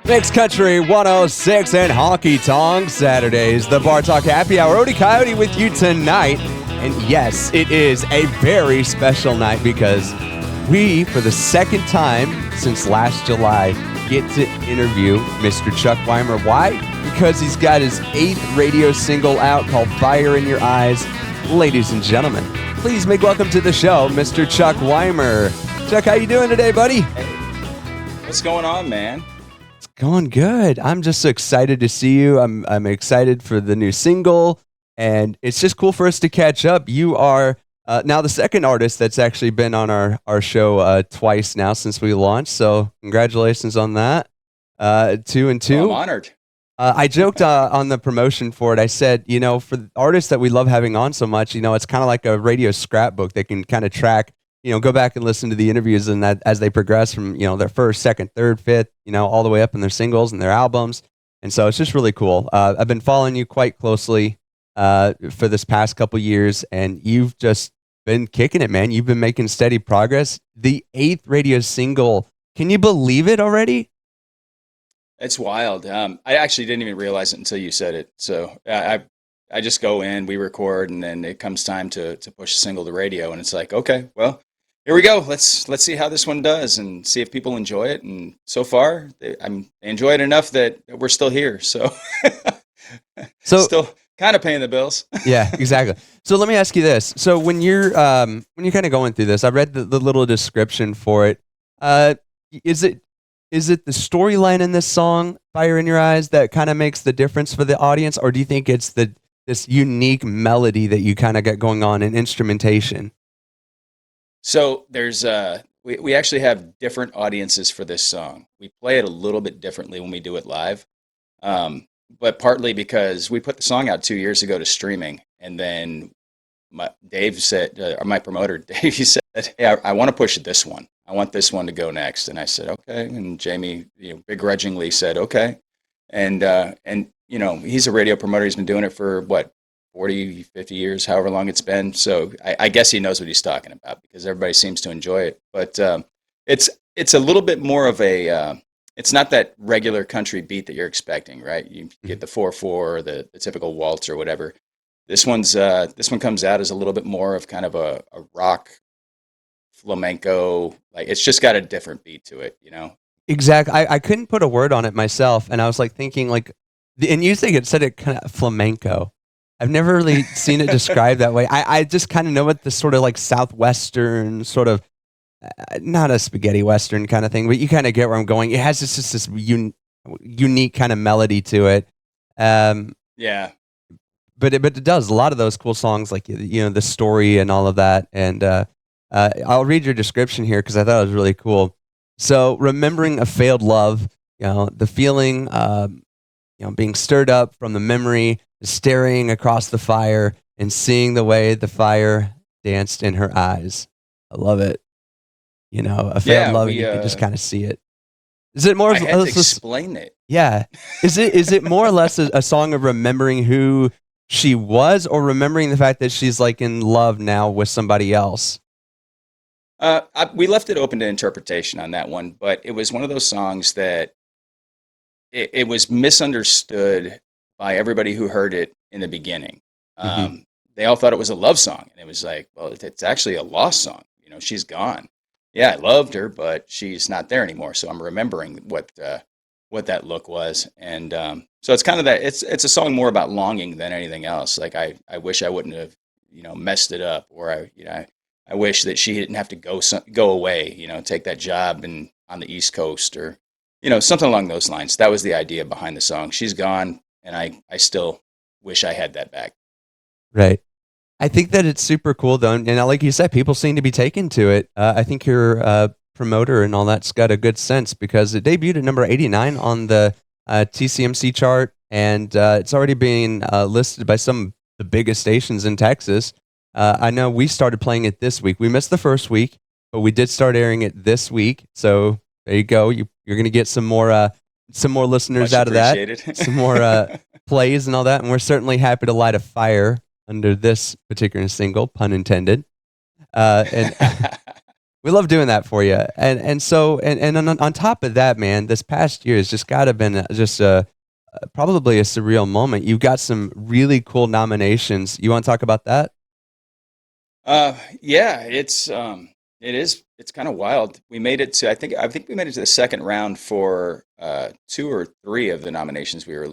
Mixed Country 106 and Honky Tonk Saturdays. The Bar Talk Happy Hour. Odie Coyote with you tonight. And yes, it is a very special night because we, for the second time since last July, get to interview Mr. Chuck Wimer. Why? Because he's got his 8th radio single out called Fire in Your Eyes. Ladies and gentlemen, please make welcome to the show, Mr. Chuck Wimer. Chuck, how you doing today, buddy? Hey, what's going on, man? Going good. I'm just so excited to see you. I'm excited for the new single, and it's just cool for us to catch up. You are now the second artist that's actually been on our show twice now since we launched, so congratulations on that. 2 and 2. Well, I'm honored. I joked on the promotion for it. I said, for the artists that we love having on so much, it's kind of like a radio scrapbook. They can kind of track, go back and listen to the interviews and that as they progress from, their first, second, third, fifth, all the way up in their singles and their albums. And so it's just really cool. I've been following you quite closely for this past couple years, and you've just been kicking it, man. You've been making steady progress. The 8th radio single. Can you believe it already? It's wild. I actually didn't even realize it until you said it. So I just go in, we record, and then it comes time to push a single to radio, and it's like, okay, well, here we go. Let's see how this one does and see if people enjoy it. And so far, they enjoy it enough that we're still here. So still kind of paying the bills. Yeah, exactly. So let me ask you this. So when you're kind of going through this, I read the little description for it. Is it the storyline in this song, Fire in Your Eyes, that kind of makes the difference for the audience? Or do you think it's this unique melody that you kind of got going on in instrumentation? So there's we actually have different audiences for this song. We play it a little bit differently when we do it live, but partly because we put the song out 2 years ago to streaming, and then Dave said, or my promoter Dave, he said, "Hey, I want to push this one. I want this one to go next." And I said, "Okay." And Jamie, begrudgingly said, "Okay." And he's a radio promoter. He's been doing it for 40, 50 years, however long it's been. So I guess he knows what he's talking about because everybody seems to enjoy it. But it's a little bit more of a, it's not that regular country beat that you're expecting, right? You get the 4/4 or the typical waltz or whatever. This one comes out as a little bit more of kind of a rock flamenco. Like, it's just got a different beat to it, Exactly. I couldn't put a word on it myself, and I was like thinking and you think it said it kind of flamenco. I've never really seen it described that way. I just kind of know it, this sort of like Southwestern sort of, not a spaghetti Western kind of thing, but you kind of get where I'm going. It has just this unique kind of melody to it. Yeah. But it does a lot of those cool songs, like, the story and all of that. And I'll read your description here because I thought it was really cool. So, remembering a failed love, the feeling, being stirred up from the memory, staring across the fire and seeing the way the fire danced in her eyes. I love it. A failed love, you can just kind of see it. Is it more? I had to explain it. Yeah. Is it more or less a song of remembering who she was, or remembering the fact that she's like in love now with somebody else? We left it open to interpretation on that one, but it was one of those songs that it was misunderstood by everybody who heard it in the beginning. They all thought it was a love song, and it was like, well, it's actually a lost song. She's gone. Yeah, I loved her, but she's not there anymore. So I'm remembering what that look was, and so it's kind of that. It's a song more about longing than anything else. Like, I wish I wouldn't have messed it up, or I wish that she didn't have to go away. Take that job on the East Coast, or something along those lines. That was the idea behind the song. She's gone, and I still wish I had that back. Right. I think that it's super cool, though, and like you said, people seem to be taken to it. I think your promoter and all that's got a good sense, because it debuted at number 89 on the TCMC chart, and it's already being listed by some of the biggest stations in Texas. I know we started playing it this week. We missed the first week, but we did start airing it this week. So there you go. You're going to get some more listeners out of that, some more plays and all that. And we're certainly happy to light a fire under this particular single, pun intended. And We love doing that for you. And so and on top of that, man, this past year has just gotta been just a probably a surreal moment. You've got some really cool nominations. You wanna talk about that? Yeah, it's kind of wild. We made it to I think we made it to the second round for two or three of the nominations for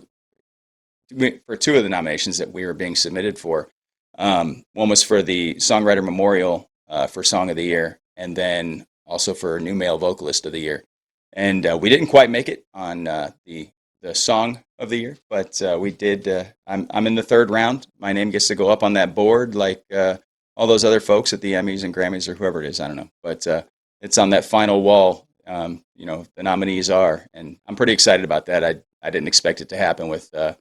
two of the nominations that we were being submitted for. One was for the Songwriter Memorial for Song of the Year, and then also for New Male Vocalist of the Year. And we didn't quite make it on the Song of the Year, but we did. I'm in the third round. My name gets to go up on that board like all those other folks at the Emmys and Grammys or whoever it is. I don't know, but it's on that final wall. The nominees are, and I'm pretty excited about that. I didn't expect it to happen with the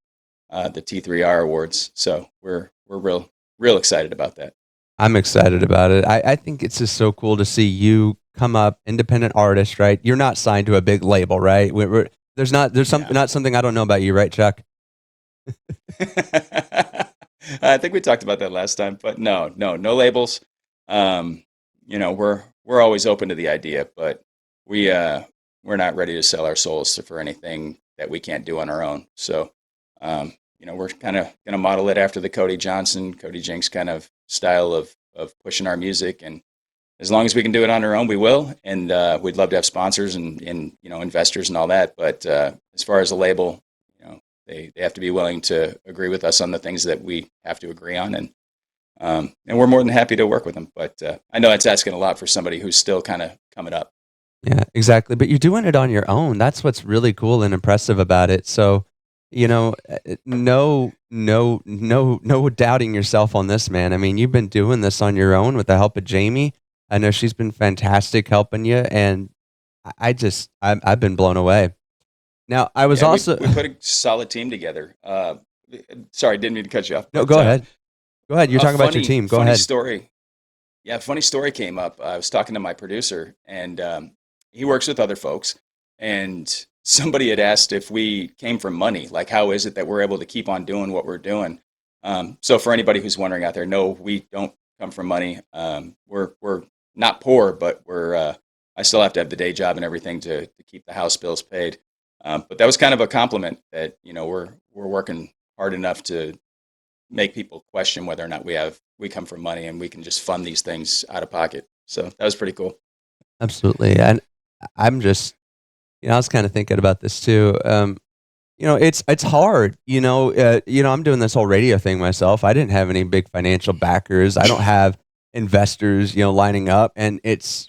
T3R awards. So we're real excited about that. I'm excited about it. I think it's just so cool to see you come up, independent artist, right? You're not signed to a big label, right? There's Yeah. not something I don't know about you, right, Chuck? I think we talked about that last time, but no labels. We're always open to the idea, but we we're not ready to sell our souls for anything that we can't do on our own. So, we're kind of going to model it after the Cody Johnson, Cody Jinks kind of style of pushing our music, and as long as we can do it on our own, we will. And we'd love to have sponsors and investors and all that. But as far as a label, they have to be willing to agree with us on the things that we have to agree on, and we're more than happy to work with them. But I know it's asking a lot for somebody who's still kind of coming up. Yeah, exactly. But you're doing it on your own. That's what's really cool and impressive about it. So, no doubting yourself on this, man. I mean, you've been doing this on your own with the help of Jamie. I know she's been fantastic helping you, and I've been blown away. Now, I was Yeah, also we put a solid team together. Sorry, didn't mean to cut you off, no, but go ahead. Go ahead. You're a talking about your team. Go funny ahead. story. Yeah, funny story came up. I was talking to my producer, and he works with other folks, and somebody had asked if we came from money. Like, how is it that we're able to keep on doing what we're doing? So, for anybody who's wondering out there, no, we don't come from money. We're not poor, but I still have to have the day job and everything to keep the house bills paid. But that was kind of a compliment that we're working hard enough to make people question whether or not we come from money and we can just fund these things out of pocket. So that was pretty cool. Absolutely. And I'm just, I was kind of thinking about this too. It's hard. I'm doing this whole radio thing myself. I didn't have any big financial backers. I don't have investors, lining up. And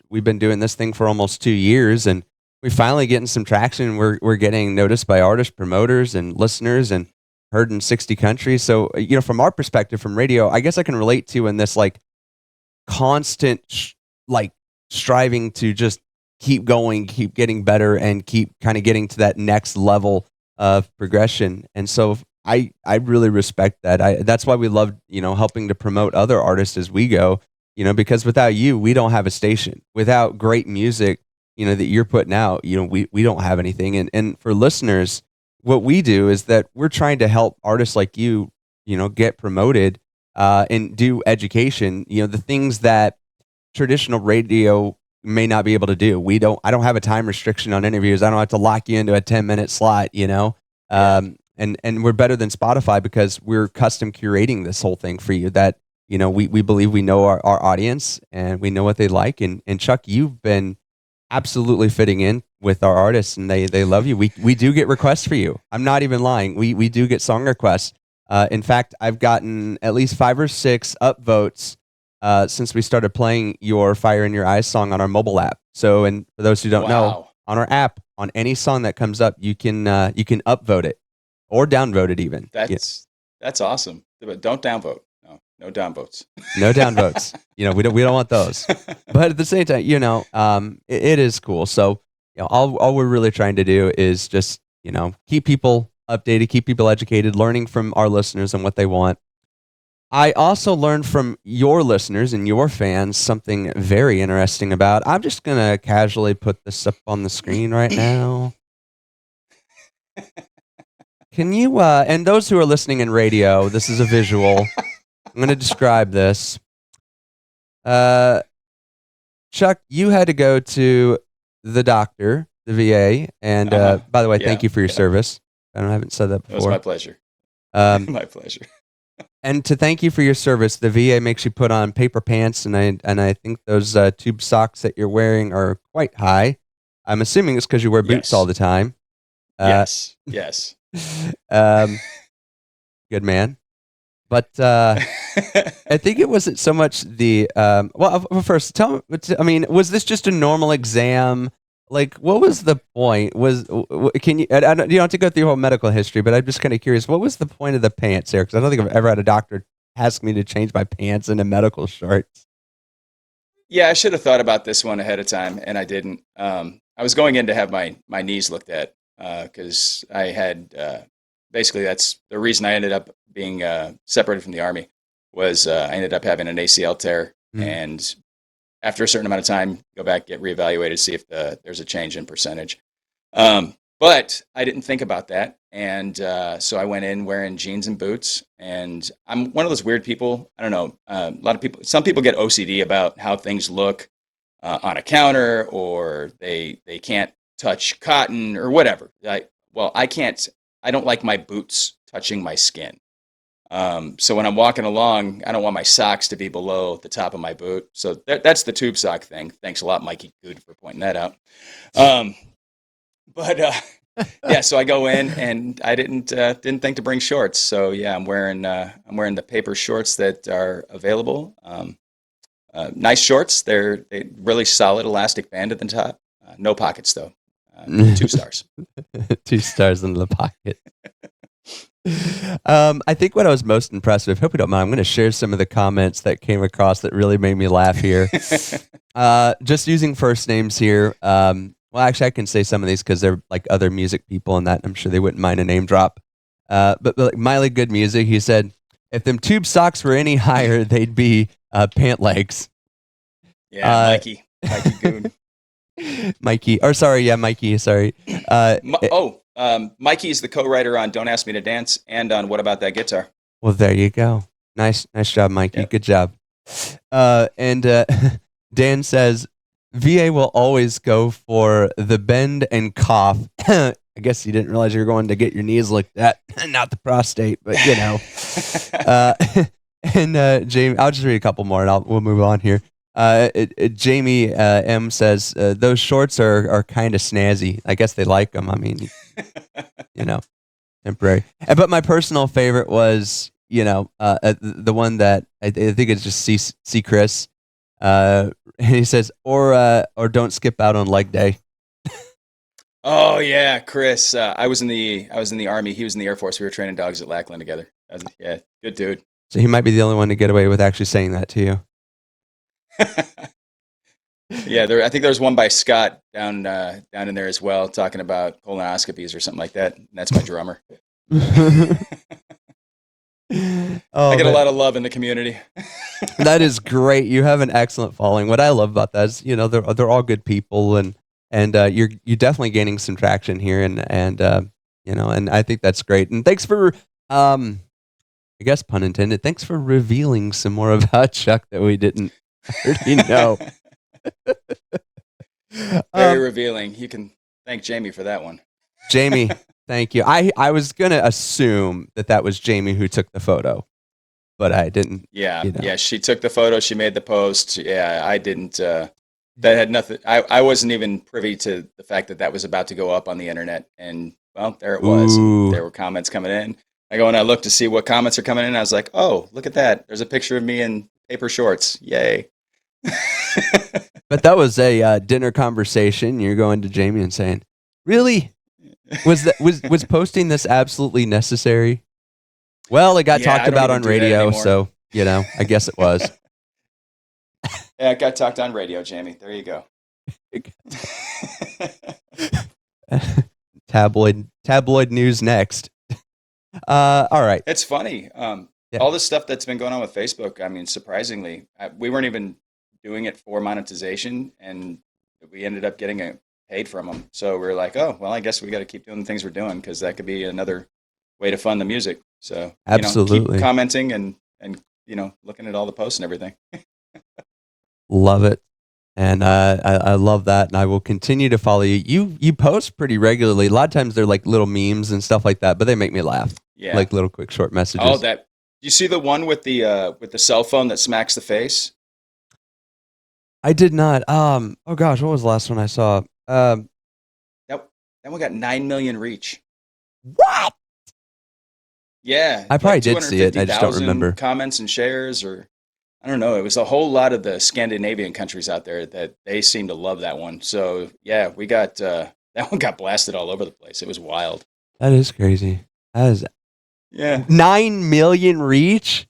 we've been doing this thing for almost 2 years, and we finally getting some traction. We're getting noticed by artists, promoters, and listeners, and heard in 60 countries. So, from our perspective from radio, I guess I can relate to in this like constant, like striving to just keep going, keep getting better, and keep kind of getting to that next level of progression. And so I really respect that. That's why we love, helping to promote other artists as we go, because without you, we don't have a station. Without great music, that you're putting out, we don't have anything. And for listeners, what we do is that we're trying to help artists like you, get promoted and do education, the things that traditional radio may not be able to do. I don't have a time restriction on interviews. I don't have to lock you into a 10-minute slot, Yeah. And we're better than Spotify because we're custom curating this whole thing for you that, we believe we know our audience and we know what they like. And Chuck, you've been absolutely fitting in with our artists, and they love you. We do get requests for you. I'm not even lying. We do get song requests. In fact, I've gotten at least 5 or 6 upvotes since we started playing your Fire in Your Eyes song on our mobile app. So, and for those who don't know, Wow. on our app, on any song that comes up, you can upvote it or downvote it even. Yeah, That's awesome. But don't downvote. No downvotes. no downvotes. We don't want those. But at the same time, it is cool. So, all we're really trying to do is just, keep people updated, keep people educated, learning from our listeners and what they want. I also learned from your listeners and your fans something very interesting about. I'm just going to casually put this up on the screen right now. Can you, and those who are listening in radio, this is a visual. I'm going to describe this. Chuck, you had to go to the doctor, the VA, and Uh-huh. by the way, thank Yeah. you for your Yeah. service. I haven't said that It was my before. pleasure. Um, My pleasure. and to thank you for your service, the VA makes you put on paper pants, and I think those tube socks that you're wearing are quite high. I'm assuming it's because you wear boots all Yes. the time. Uh, Yes. Yes. um, good man. But I think it wasn't so much the first tell me. I mean, was this just a normal exam? Like, what was the point? Can you? You don't have to go through your whole medical history, but I'm just kind of curious. What was the point of the pants here? Because I don't think I've ever had a doctor ask me to change my pants into medical shorts. Yeah, I should have thought about this one ahead of time, and I didn't. I was going in to have my knees looked at because I had basically that's the reason I ended up being separated from the army was I ended up having an ACL tear, Mm. and after a certain amount of time, go back get reevaluated, see if there's a change in percentage. But I didn't think about that. And so I went in wearing jeans and boots. And I'm one of those weird people. I don't know. A lot of people, some people get OCD about how things look on a counter, or they can't touch cotton or whatever. I can't. I don't like my boots touching my skin. So when I'm walking along, I don't want my socks to be below the top of my boot. So that's the tube sock thing. Thanks a lot, Mikey Good, for pointing that out. Um, but yeah, so I go in and I didn't think to bring shorts. So yeah, I'm wearing the paper shorts that are available. Nice shorts. They really solid elastic band at the top. No pockets though. 2 stars. 2 stars in the pocket. I think what I was most impressed with, hope you don't mind, I'm going to share some of the comments that came across that really made me laugh here. Just using first names here. Well, actually, I can say some of these because they're like other music people and that. I'm sure they wouldn't mind a name drop. But like Miley Good Music, he said, if them tube socks were any higher, they'd be pant legs. Yeah, Uh, Mikey Good. Mikey, or sorry, yeah, Mikey, sorry. Mikey's the co-writer on "Don't Ask Me to Dance" and on "What About That Guitar." Well, there you go. Nice job, Mikey. Yep. Good job. And Dan says VA will always go for the bend and cough. I guess you didn't realize you were going to get your knees looked at, not the prostate, but you know. Uh, and Jamie, I'll just read a couple more, and we'll move on here. Jamie M says those shorts are kind of snazzy. I guess they like them. I mean, you know, temporary. But my personal favorite was, the one that I think it's just see Chris. And he says, or don't skip out on leg day. Oh yeah, Chris. I was in the Army. He was in the Air Force. We were training dogs at Lackland together. Yeah, good dude. So he might be the only one to get away with actually saying that to you. Yeah, I think there's one by Scott down in there as well, talking about colonoscopies or something like that. And that's my drummer. I Oh get a man, lot of love in the community. that is great. You have an excellent following. What I love about that is, they're all good people, and you're definitely gaining some traction here, and I think that's great. And thanks for, I guess pun intended, thanks for revealing some more about Chuck that we didn't already know. Very revealing. You can thank Jamie for that one. Jamie, thank you. I was gonna assume that was Jamie who took the photo, but I didn't. Yeah, yeah. She took the photo. She made the post. Yeah, I didn't. That had nothing. I wasn't even privy to the fact that was about to go up on the internet. And well, there it was. And there were comments coming in. I go and I look to see what comments are coming in. I was like, oh, look at that. There's a picture of me in paper shorts. Yay. But that was a dinner conversation. You're going to Jamie and saying, "Really? Was posting this absolutely necessary?" Well, it got talked about on radio, so I guess it was. Yeah, it got talked on radio, Jamie. There you go. Tabloid news next. All right. It's funny. All this stuff that's been going on with Facebook. I mean, surprisingly, we weren't even doing it for monetization, and we ended up getting paid from them. So we're like, oh, well, I guess we got to keep doing the things we're doing because that could be another way to fund the music. So absolutely, keep commenting and looking at all the posts and everything. Love it. And I love that, and I will continue to follow you. You post pretty regularly. A lot of times they're like little memes and stuff like that, but they make me laugh. Yeah. Like little quick short messages. Oh, that you see the one with the cell phone that smacks the face? I did not. Oh gosh, what was the last one I saw? That one got 9 million reach. What? Yeah, I probably did see it. I just don't 250,000 remember. comments and shares, or I don't know. It was a whole lot of the Scandinavian countries out there that they seem to love that one. So yeah, we got that one got blasted all over the place. It was wild. That is crazy. That is Yeah, 9 million reach.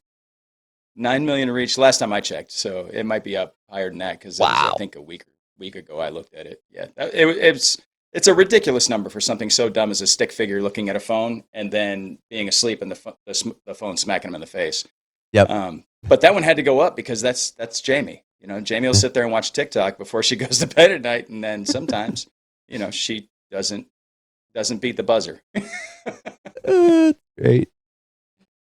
9 million reach last time I checked. So it might be up higher than that because Wow. I think a week ago I looked at it. Yeah, it's a ridiculous number for something so dumb as a stick figure looking at a phone and then being asleep and the phone smacking him in the face. Yep. But that one had to go up because that's Jamie. You know, Jamie will sit there and watch TikTok before she goes to bed at night, and then sometimes, you know, she doesn't beat the buzzer. Great.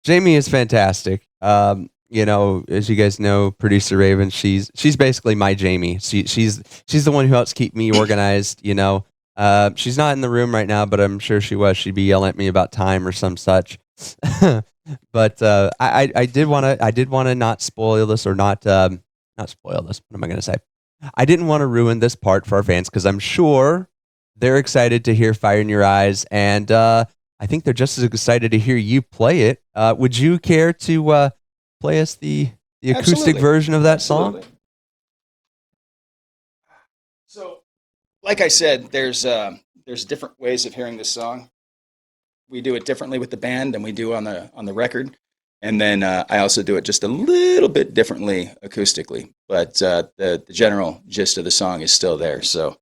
Jamie is fantastic. You know, as you guys know, producer Raven, she's basically my Jamie. She's the one who helps keep me organized. You know, she's not in the room right now, but I'm sure she was. She'd be yelling at me about time or some such. But I did want to not spoil this or not spoil this. What am I going to say? I didn't want to ruin this part for our fans because I'm sure they're excited to hear "Fire in Your Eyes," and I think they're just as excited to hear you play it. Would you care to play us the acoustic Absolutely. version of that song? Absolutely. So, like I said, there's different ways of hearing this song. We do it differently with the band than we do on the record, and then I also do it just a little bit differently acoustically. But the general gist of the song is still there. So,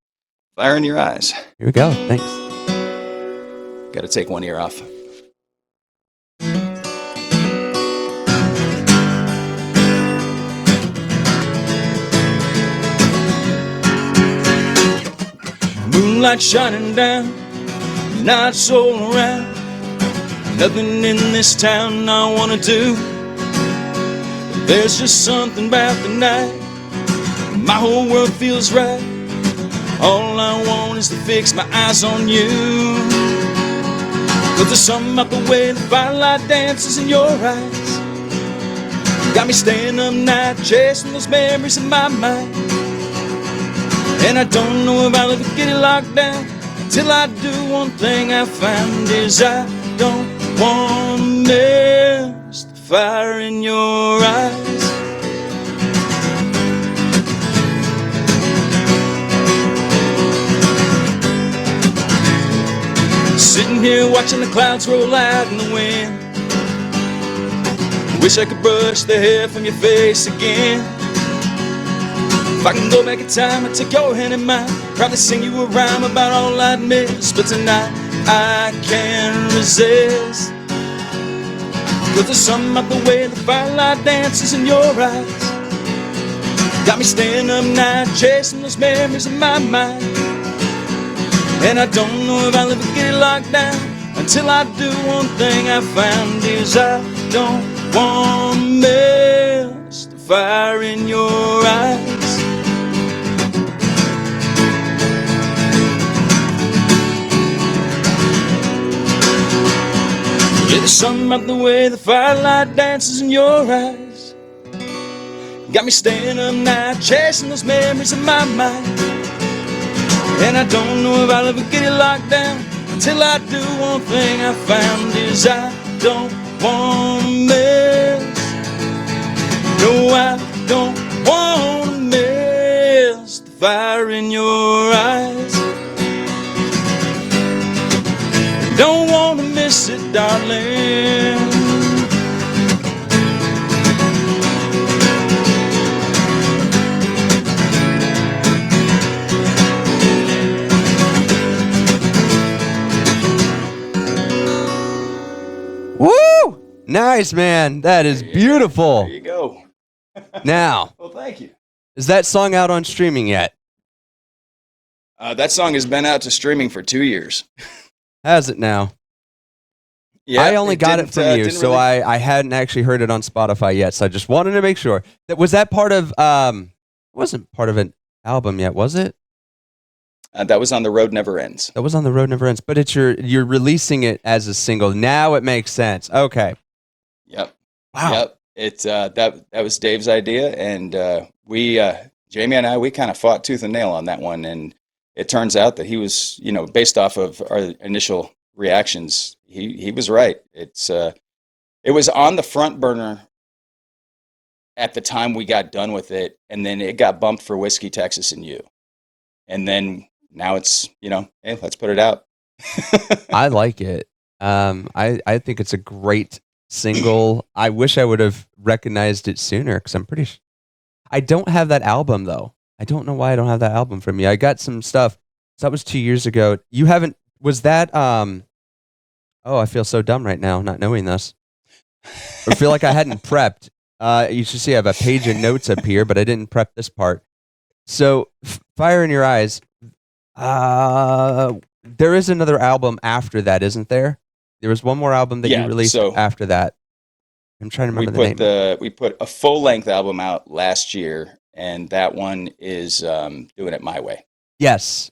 "Fire in Your Eyes." Here we go. Thanks. Got to take one ear off. Moonlight shining down, nights all around. Nothing in this town I wanna do. There's just something about the night. My whole world feels right. All I want is to fix my eyes on you. But there's something about the way the firelight dances in your eyes. Got me staying up night chasing those memories in my mind. And I don't know if I'll ever get it locked down until I do. One thing I found is I don't want to miss the fire in your eyes. Sitting here watching the clouds roll out in the wind. Wish I could brush the hair from your face again. If I can go back in time, I'd take your hand in mine. Probably sing you a rhyme about all I'd miss. But tonight, I can't resist. Cause there's something about the way the firelight dances in your eyes. Got me staying up night, chasing those memories in my mind. And I don't know if I'll ever get it locked down until I do. One thing I found is I don't want to miss the fire in your eyes. Yeah, there's something about the way the firelight dances in your eyes. Got me staying up night, chasing those memories in my mind. And I don't know if I'll ever get it locked down until I do. One thing I found is I don't want to miss. No, I don't want to miss the fire in your eyes. Don't want to miss it, darling. Woo! Nice, man. That is beautiful. There you go. Now, Well, thank you. is that song out on streaming yet? That song has been out to streaming for 2 years. Has it now? Yeah, I only got it from you, didn't so really- I hadn't actually heard it on Spotify yet. So I just wanted to make sure. Was that part of wasn't part of it album yet, was it? That was on The Road Never Ends. That was on The Road Never Ends, but you're releasing it as a single. Now it makes sense. Okay. Yep. Wow. Yep. It's that was Dave's idea, and we Jamie and I, we kind of fought tooth and nail on that one, and it turns out that he was, based off of our initial reactions, he was right. It was on the front burner at the time we got done with it, and then it got bumped for Whiskey, Texas, and You, and then now it's, hey, let's put it out. I like it. I think it's a great single. I wish I would have recognized it sooner because I'm pretty I don't have that album though. I don't know why I don't have that album from you. I got some stuff. So that was 2 years ago. You haven't, was that, oh, I feel so dumb right now not knowing this. I feel like I hadn't prepped. You should see I have a page of notes up here, but I didn't prep this part. So, Fire in Your Eyes, there is another album after that, isn't there? There was one more album that you Yeah, released so after that. I'm trying to remember the name. we put a full length album out last year, and that one is Doing It My Way. Yes,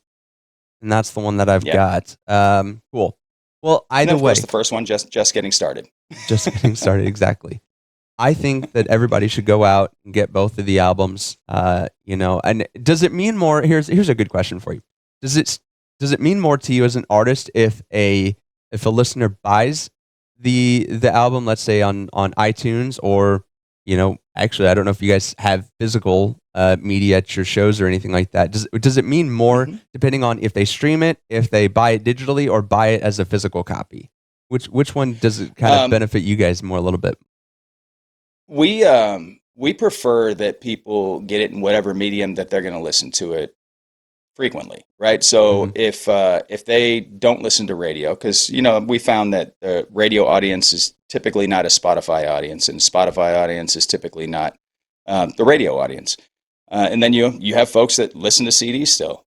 and that's the one that I've Yeah, got. Cool. Well, and then either of way, course the first one, just getting started. just getting started. Exactly. I think that everybody should go out and get both of the albums. And does it mean more? Here's a good question for you. Does it mean more to you as an artist if a listener buys the album, let's say on iTunes, or actually I don't know if you guys have physical media at your shows or anything like that. Does it mean more hmm depending on if they stream it, if they buy it digitally, or buy it as a physical copy? Which one does it kind of Um, benefit you guys more a little bit? we prefer that people get it in whatever medium that they're going to listen to it frequently, right? Hmm. So if they don't listen to radio, because we found that the radio audience is typically not a Spotify audience, and Spotify audience is typically not the radio audience. And then you have folks that listen to CDs still.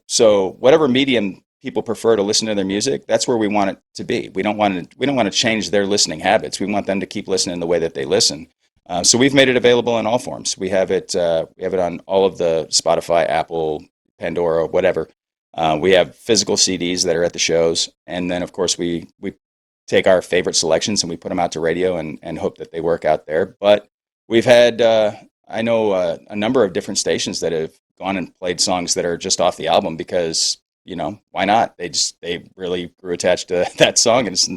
So whatever medium people prefer to listen to their music, that's where we want it to be. We don't want to change their listening habits. We want them to keep listening the way that they listen. So we've made it available in all forms. We have it on all of the Spotify, Apple, Pandora, whatever. We have physical CDs that are at the shows, and then of course we take our favorite selections and we put them out to radio and hope that they work out there. But we've had I know a number of different stations that have gone and played songs that are just off the album because why not? They really grew attached to that song, and it's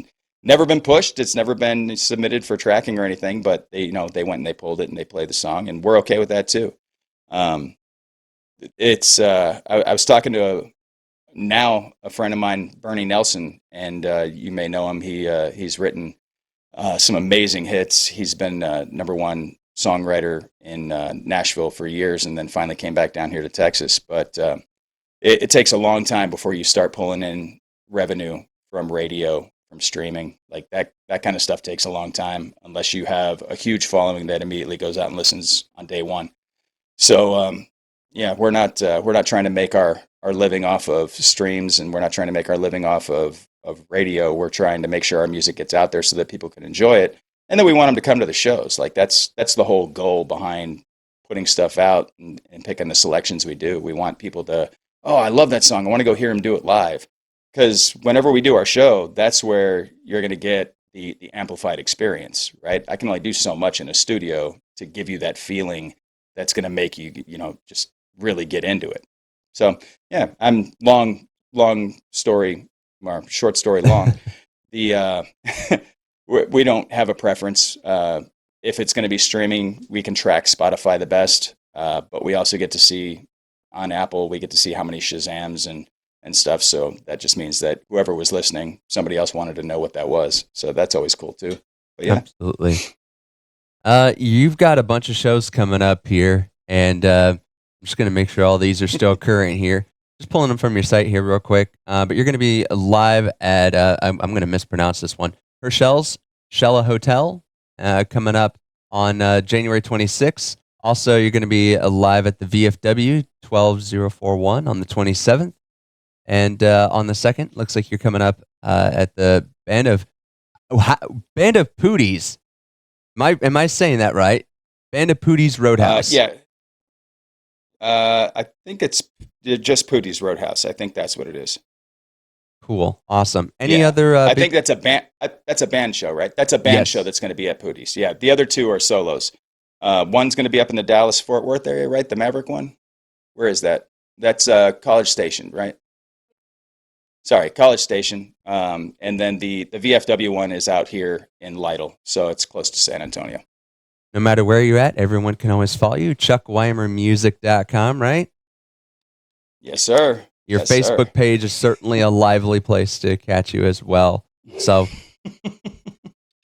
never been pushed. It's never been submitted for tracking or anything. But they went and they pulled it and they played the song, and we're okay with that too. Um, it's I was talking to a friend of mine, Bernie Nelson, and you may know him. He's written some amazing hits. He's been number one songwriter in Nashville for years, and then finally came back down here to Texas. But it takes a long time before you start pulling in revenue from radio, from streaming. Like that kind of stuff takes a long time unless you have a huge following that immediately goes out and listens on day one. So yeah, we're not trying to make our living off of streams, and we're not trying to make our living off of radio. We're trying to make sure our music gets out there so that people can enjoy it, and then we want them to come to the shows. Like that's the whole goal behind putting stuff out and picking the selections we do. We want people to, oh, I love that song. I want to go hear him do it live, because whenever we do our show, that's where you're going to get the amplified experience, right? I can only do so much in a studio to give you that feeling that's going to make you, just really get into it. So yeah, I'm long story or short story long. The we don't have a preference. If it's going to be streaming, we can track Spotify the best, but we also get to see on Apple. We get to see how many Shazams and stuff. So that just means that whoever was listening, somebody else wanted to know what that was. So that's always cool too. But yeah, Absolutely. You've got a bunch of shows coming up here, and I'm just going to make sure all these are still current here. Just pulling them from your site here real quick. But you're going to be live at, I'm going to mispronounce this one, Herschel's Shella Hotel, coming up on January 26th. Also, you're going to be live at the VFW 12041 on the 27th. And on the 2nd, looks like you're coming up at the Band of Pooties. Am I saying that right? Band of Pooties Roadhouse. yeah, I think it's just Pootie's Roadhouse. I think that's what it is. Cool. Awesome. Any Yeah. other I big? think that's a band. That's a band show, right? That's a band show Yes. that's going to be at Pootie's. Yeah. The other two are solos. One's going to be up in the Dallas Fort Worth area, right? The Maverick one. Where is that? That's College Station, right? Sorry, College Station. And then the VFW one is out here in Lytle, so it's close to San Antonio. No matter where you're at, everyone can always follow you. chuckwimermusic.com, right? Yes, sir. Your Yes, sir. Facebook page is certainly a lively place to catch you as well. So,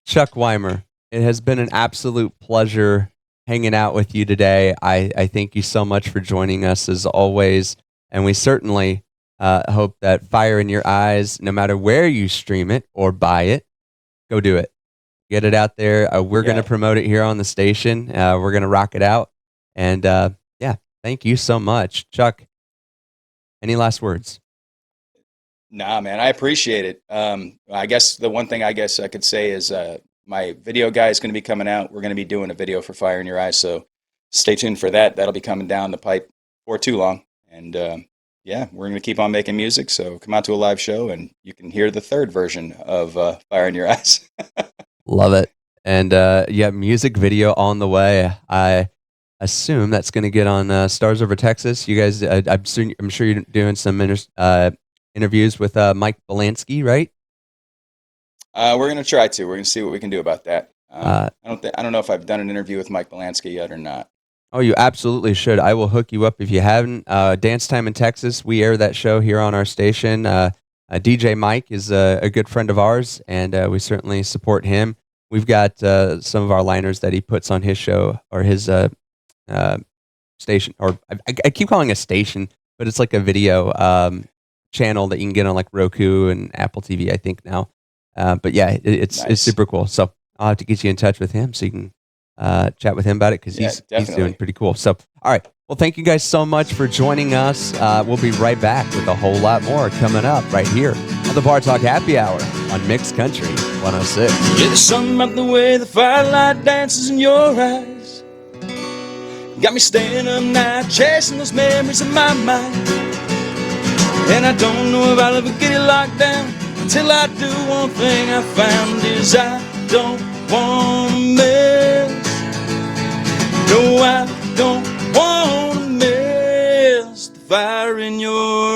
Chuck Wimer, it has been an absolute pleasure hanging out with you today. I thank you so much for joining us as always. And we certainly hope that Fire in Your Eyes, no matter where you stream it or buy it, go do it. Get it out there. We're going to promote it here on the station. We're going to rock it out. And yeah, thank you so much. Chuck, any last words? Nah, man, I appreciate it. I guess the one thing I guess I could say is my video guy is going to be coming out. We're going to be doing a video for Fire in Your Eyes, so stay tuned for that. That'll be coming down the pipe for too long. And yeah, we're going to keep on making music, so come out to a live show and you can hear the third version of Fire in Your Eyes. Love it. And yeah, music video on the way. I assume that's going to get on Stars Over Texas. You guys, I'm sure you're doing some interviews with Mike Belansky, right? We're going to try to. We're going to see what we can do about that. I don't know if I've done an interview with Mike Belansky yet or not. Oh, you absolutely should. I will hook you up if you haven't. Dance Time in Texas. We air that show here on our station. DJ Mike is a good friend of ours, and we certainly support him. We've got some of our liners that he puts on his show or his station, or I keep calling it a station, but it's like a video channel that you can get on like Roku and Apple TV, I think now. But yeah, it's super cool. So I'll have to get you in touch with him so you can chat with him about it because he's doing pretty cool. So, all right. Well, thank you guys so much for joining us. We'll be right back with a whole lot more coming up right here on the Bar Talk Happy Hour on Mixed Country 106. Yeah, there's something about the way the firelight dances in your eyes. Got me staying up night, chasing those memories in my mind. And I don't know if I'll ever get it locked down until I do. One thing I found is I don't want to miss. No, I don't want to miss the fire in your